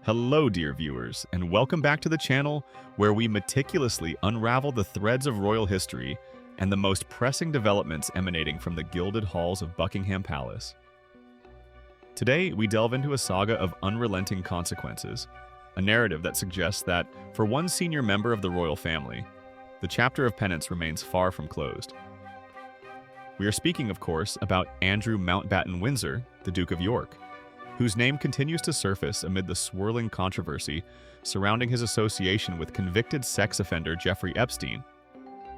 Hello, dear viewers, and welcome back to the channel where we meticulously unravel the threads of royal history and the most pressing developments emanating from the gilded halls of Buckingham Palace. Today, we delve into a saga of unrelenting consequences, a narrative that suggests that, for one senior member of the royal family, the chapter of penance remains far from closed. We are speaking, of course, about Andrew Mountbatten Windsor, the Duke of York, whose name continues to surface amid the swirling controversy surrounding his association with convicted sex offender Jeffrey Epstein,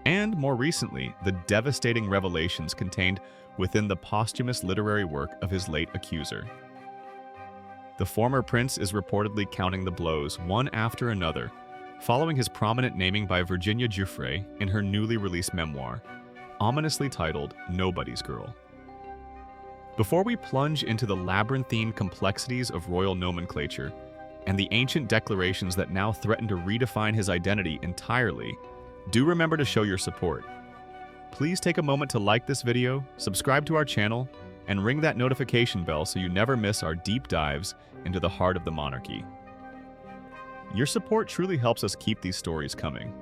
and, more recently, the devastating revelations contained within the posthumous literary work of his late accuser. The former prince is reportedly counting the blows one after another, following his prominent naming by Virginia Giuffre in her newly released memoir, ominously titled Nobody's Girl. Before we plunge into the labyrinthine complexities of royal nomenclature and the ancient declarations that now threaten to redefine his identity entirely, do remember to show your support. Please take a moment to like this video, subscribe to our channel, and ring that notification bell so you never miss our deep dives into the heart of the monarchy. Your support truly helps us keep these stories coming.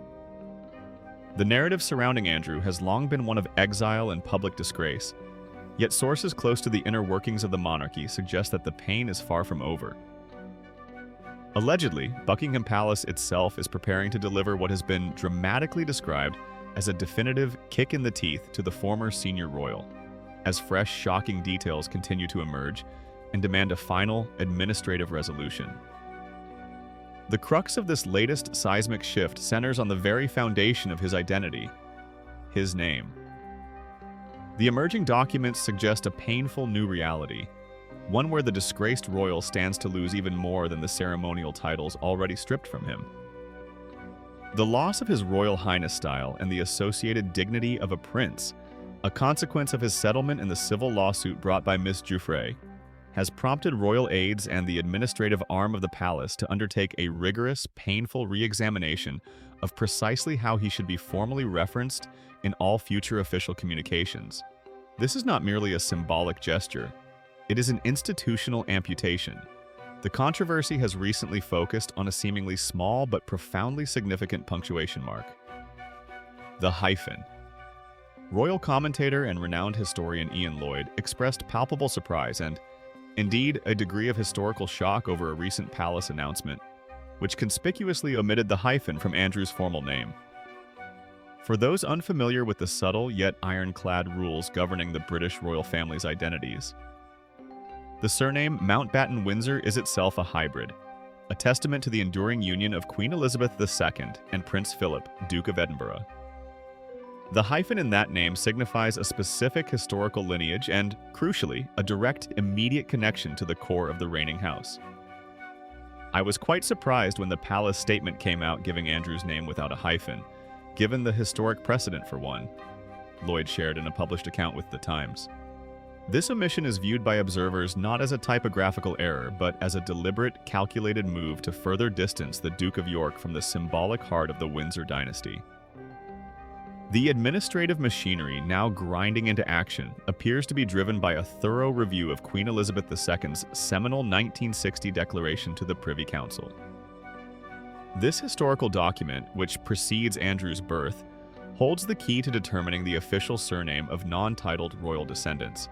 The narrative surrounding Andrew has long been one of exile and public disgrace, yet sources close to the inner workings of the monarchy suggest that the pain is far from over. Allegedly, Buckingham Palace itself is preparing to deliver what has been dramatically described as a definitive kick in the teeth to the former senior royal, as fresh, shocking details continue to emerge and demand a final administrative resolution. The crux of this latest seismic shift centers on the very foundation of his identity, his name. The emerging documents suggest a painful new reality, one where the disgraced royal stands to lose even more than the ceremonial titles already stripped from him. The loss of his Royal Highness style and the associated dignity of a prince, a consequence of his settlement in the civil lawsuit brought by Miss Giuffre, has prompted royal aides and the administrative arm of the palace to undertake a rigorous, painful re-examination of precisely how he should be formally referenced in all future official communications. This is not merely a symbolic gesture. It is an institutional amputation. The controversy has recently focused on a seemingly small but profoundly significant punctuation mark: the hyphen. Royal commentator and renowned historian Ian Lloyd expressed palpable surprise and, indeed, a degree of historical shock over a recent palace announcement, which conspicuously omitted the hyphen from Andrew's formal name. For those unfamiliar with the subtle yet ironclad rules governing the British royal family's identities, the surname Mountbatten Windsor is itself a hybrid, a testament to the enduring union of Queen Elizabeth II and Prince Philip, Duke of Edinburgh. The hyphen in that name signifies a specific historical lineage and, crucially, a direct, immediate connection to the core of the reigning house. I was quite surprised when the palace statement came out giving Andrew's name without a hyphen, given the historic precedent for one, Lloyd shared in a published account with The Times. This omission is viewed by observers not as a typographical error, but as a deliberate, calculated move to further distance the Duke of York from the symbolic heart of the Windsor dynasty. The administrative machinery now grinding into action appears to be driven by a thorough review of Queen Elizabeth II's seminal 1960 declaration to the Privy Council. This historical document, which precedes Andrew's birth, holds the key to determining the official surname of non-titled royal descendants,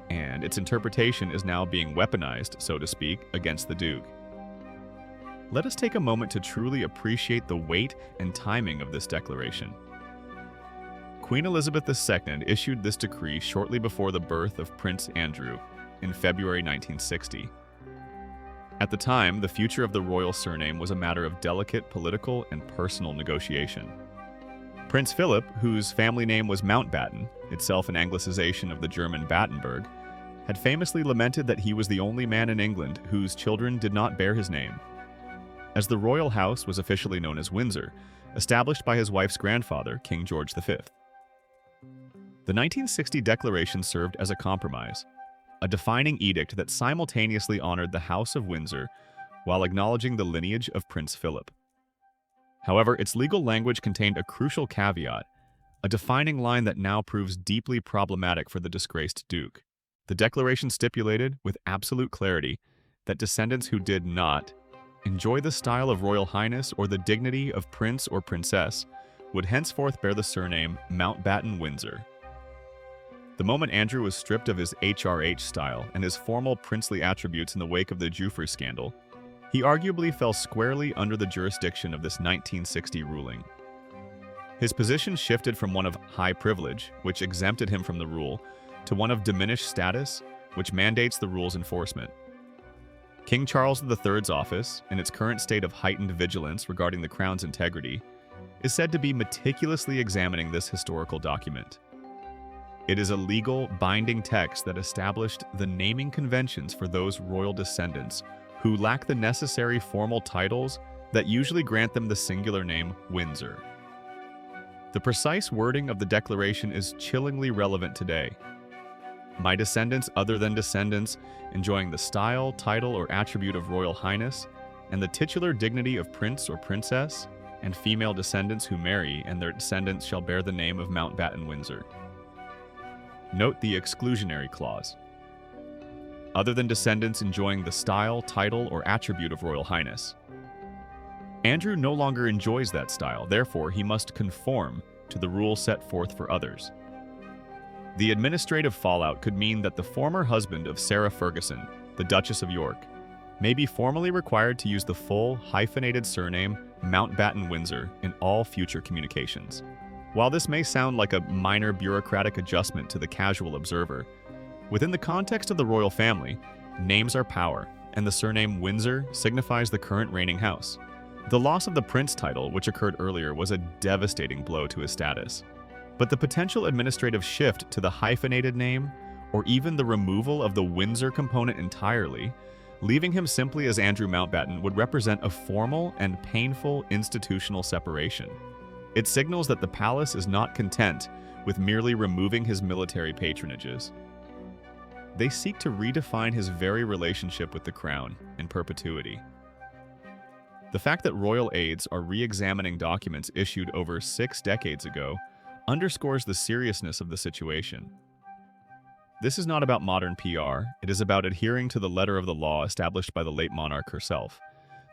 and its interpretation is now being weaponized, so to speak, against the Duke. Let us take a moment to truly appreciate the weight and timing of this declaration. Queen Elizabeth II issued this decree shortly before the birth of Prince Andrew in February 1960. At the time, the future of the royal surname was a matter of delicate political and personal negotiation. Prince Philip, whose family name was Mountbatten, itself an anglicization of the German Battenberg, had famously lamented that he was the only man in England whose children did not bear his name. As the royal house was officially known as Windsor, established by his wife's grandfather, King George V. The 1960 declaration served as a compromise, a defining edict that simultaneously honored the House of Windsor while acknowledging the lineage of Prince Philip. However, its legal language contained a crucial caveat, a defining line that now proves deeply problematic for the disgraced Duke. The declaration stipulated, with absolute clarity, that descendants who did not enjoy the style of Royal Highness or the dignity of Prince or Princess, would henceforth bear the surname Mountbatten Windsor. The moment Andrew was stripped of his HRH style and his formal princely attributes in the wake of the Giuffre scandal, he arguably fell squarely under the jurisdiction of this 1960 ruling. His position shifted from one of high privilege, which exempted him from the rule, to one of diminished status, which mandates the rule's enforcement. King Charles III's office, in its current state of heightened vigilance regarding the crown's integrity, is said to be meticulously examining this historical document. It is a legal, binding text that established the naming conventions for those royal descendants who lack the necessary formal titles that usually grant them the singular name Windsor. The precise wording of the declaration is chillingly relevant today. My descendants other than descendants enjoying the style, title, or attribute of Royal Highness, and the titular dignity of Prince or Princess, and female descendants who marry and their descendants shall bear the name of Mountbatten Windsor. Note the exclusionary clause. Other than descendants enjoying the style, title, or attribute of Royal Highness. Andrew no longer enjoys that style, therefore he must conform to the rule set forth for others. The administrative fallout could mean that the former husband of Sarah Ferguson, the Duchess of York, may be formally required to use the full, hyphenated surname Mountbatten Windsor in all future communications. While this may sound like a minor bureaucratic adjustment to the casual observer, within the context of the royal family, names are power, and the surname Windsor signifies the current reigning house. The loss of the prince title, which occurred earlier, was a devastating blow to his status. But the potential administrative shift to the hyphenated name, or even the removal of the Windsor component entirely, leaving him simply as Andrew Mountbatten, would represent a formal and painful institutional separation. It signals that the palace is not content with merely removing his military patronages. They seek to redefine his very relationship with the crown in perpetuity. The fact that royal aides are re-examining documents issued over 6 decades ago underscores the seriousness of the situation. This is not about modern PR, it is about adhering to the letter of the law established by the late monarch herself.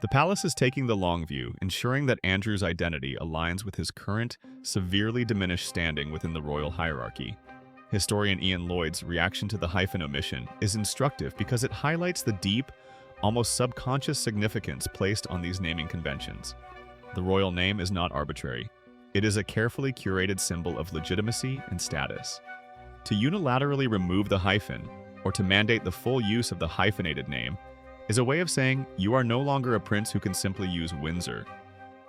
The palace is taking the long view, ensuring that Andrew's identity aligns with his current, severely diminished standing within the royal hierarchy. Historian Ian Lloyd's reaction to the hyphen omission is instructive because it highlights the deep, almost subconscious significance placed on these naming conventions. The royal name is not arbitrary. It is a carefully curated symbol of legitimacy and status. To unilaterally remove the hyphen, or to mandate the full use of the hyphenated name, is a way of saying you are no longer a prince who can simply use Windsor.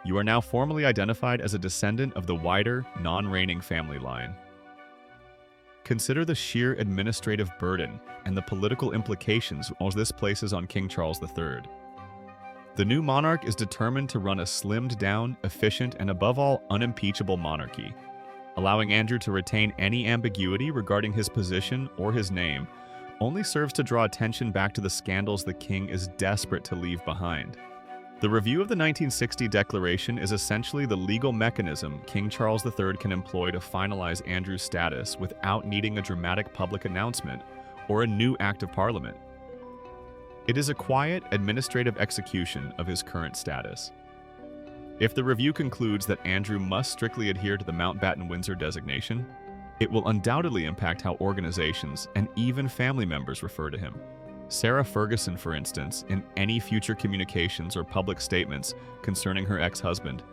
You are now formally identified as a descendant of the wider, non-reigning family line. Consider the sheer administrative burden and the political implications this places on King Charles III. The new monarch is determined to run a slimmed-down, efficient, and above all, unimpeachable monarchy. Allowing Andrew to retain any ambiguity regarding his position or his name only serves to draw attention back to the scandals the king is desperate to leave behind. The review of the 1960 declaration is essentially the legal mechanism King Charles III can employ to finalize Andrew's status without needing a dramatic public announcement or a new act of parliament. It is a quiet, administrative execution of his current status. If the review concludes that Andrew must strictly adhere to the Mountbatten Windsor designation, it will undoubtedly impact how organizations and even family members refer to him. Sarah Ferguson, for instance, in any future communications or public statements concerning her ex-husband,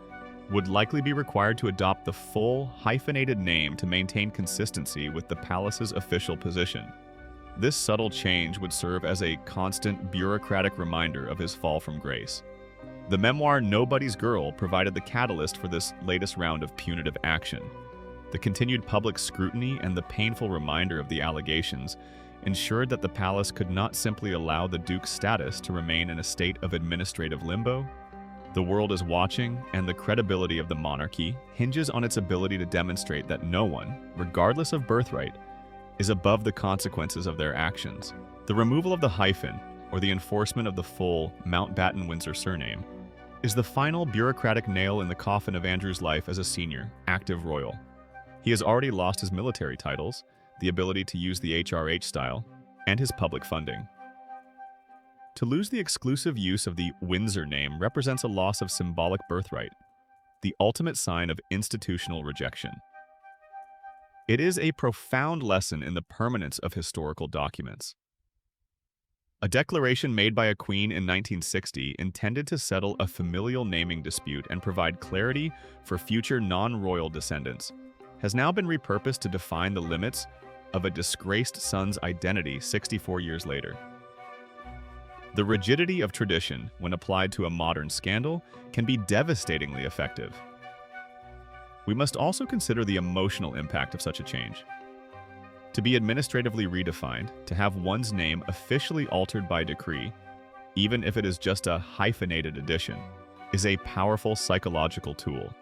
would likely be required to adopt the full, hyphenated name to maintain consistency with the palace's official position. This subtle change would serve as a constant bureaucratic reminder of his fall from grace. The memoir Nobody's Girl provided the catalyst for this latest round of punitive action. The continued public scrutiny and the painful reminder of the allegations ensured that the palace could not simply allow the Duke's status to remain in a state of administrative limbo. The world is watching, and the credibility of the monarchy hinges on its ability to demonstrate that no one, regardless of birthright, is above the consequences of their actions. The removal of the hyphen, or the enforcement of the full Mountbatten Windsor surname, is the final bureaucratic nail in the coffin of Andrew's life as a senior, active royal. He has already lost his military titles, the ability to use the HRH style, and his public funding. To lose the exclusive use of the Windsor name represents a loss of symbolic birthright, the ultimate sign of institutional rejection. It is a profound lesson in the permanence of historical documents. A declaration made by a queen in 1960 intended to settle a familial naming dispute and provide clarity for future non-royal descendants has now been repurposed to define the limits of a disgraced son's identity 64 years later. The rigidity of tradition, when applied to a modern scandal, can be devastatingly effective. We must also consider the emotional impact of such a change. To be administratively redefined, to have one's name officially altered by decree, even if it is just a hyphenated addition, is a powerful psychological tool.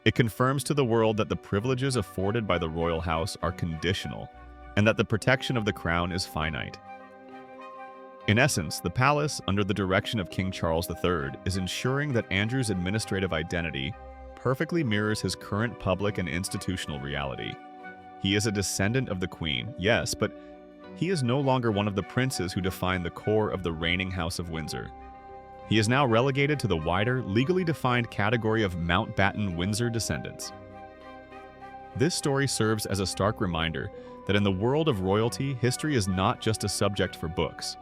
It confirms to the world that the privileges afforded by the royal house are conditional, and that the protection of the crown is finite. In essence, the palace, under the direction of King Charles III, is ensuring that Andrew's administrative identity perfectly mirrors his current public and institutional reality. He is a descendant of the Queen, yes, but he is no longer one of the princes who define the core of the reigning House of Windsor. He is now relegated to the wider, legally defined category of Mountbatten Windsor descendants. This story serves as a stark reminder that in the world of royalty, history is not just a subject for books.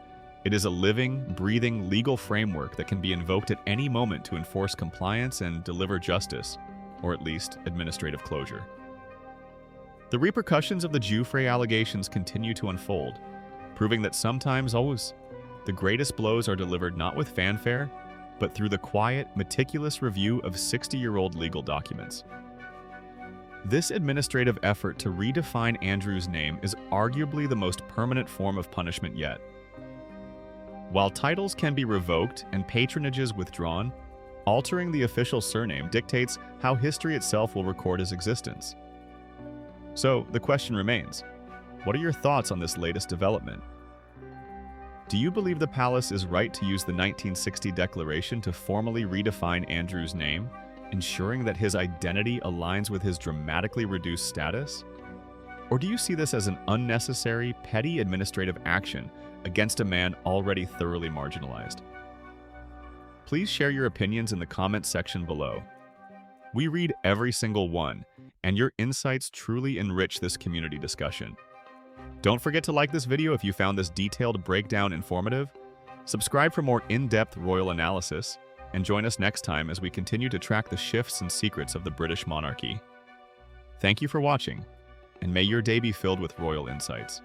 It is a living, breathing legal framework that can be invoked at any moment to enforce compliance and deliver justice, or at least administrative closure. The repercussions of the Giuffre allegations continue to unfold, proving that sometimes, always, the greatest blows are delivered not with fanfare, but through the quiet, meticulous review of 60-year-old legal documents. This administrative effort to redefine Andrew's name is arguably the most permanent form of punishment yet. While titles can be revoked and patronages withdrawn, altering the official surname dictates how history itself will record his existence. So, the question remains, what are your thoughts on this latest development? Do you believe the palace is right to use the 1960 declaration to formally redefine Andrew's name, ensuring that his identity aligns with his dramatically reduced status? Or do you see this as an unnecessary, petty administrative action against a man already thoroughly marginalized? Please share your opinions in the comments section below. We read every single one, and your insights truly enrich this community discussion. Don't forget to like this video if you found this detailed breakdown informative, subscribe for more in-depth royal analysis, and join us next time as we continue to track the shifts and secrets of the British monarchy. Thank you for watching, and may your day be filled with royal insights.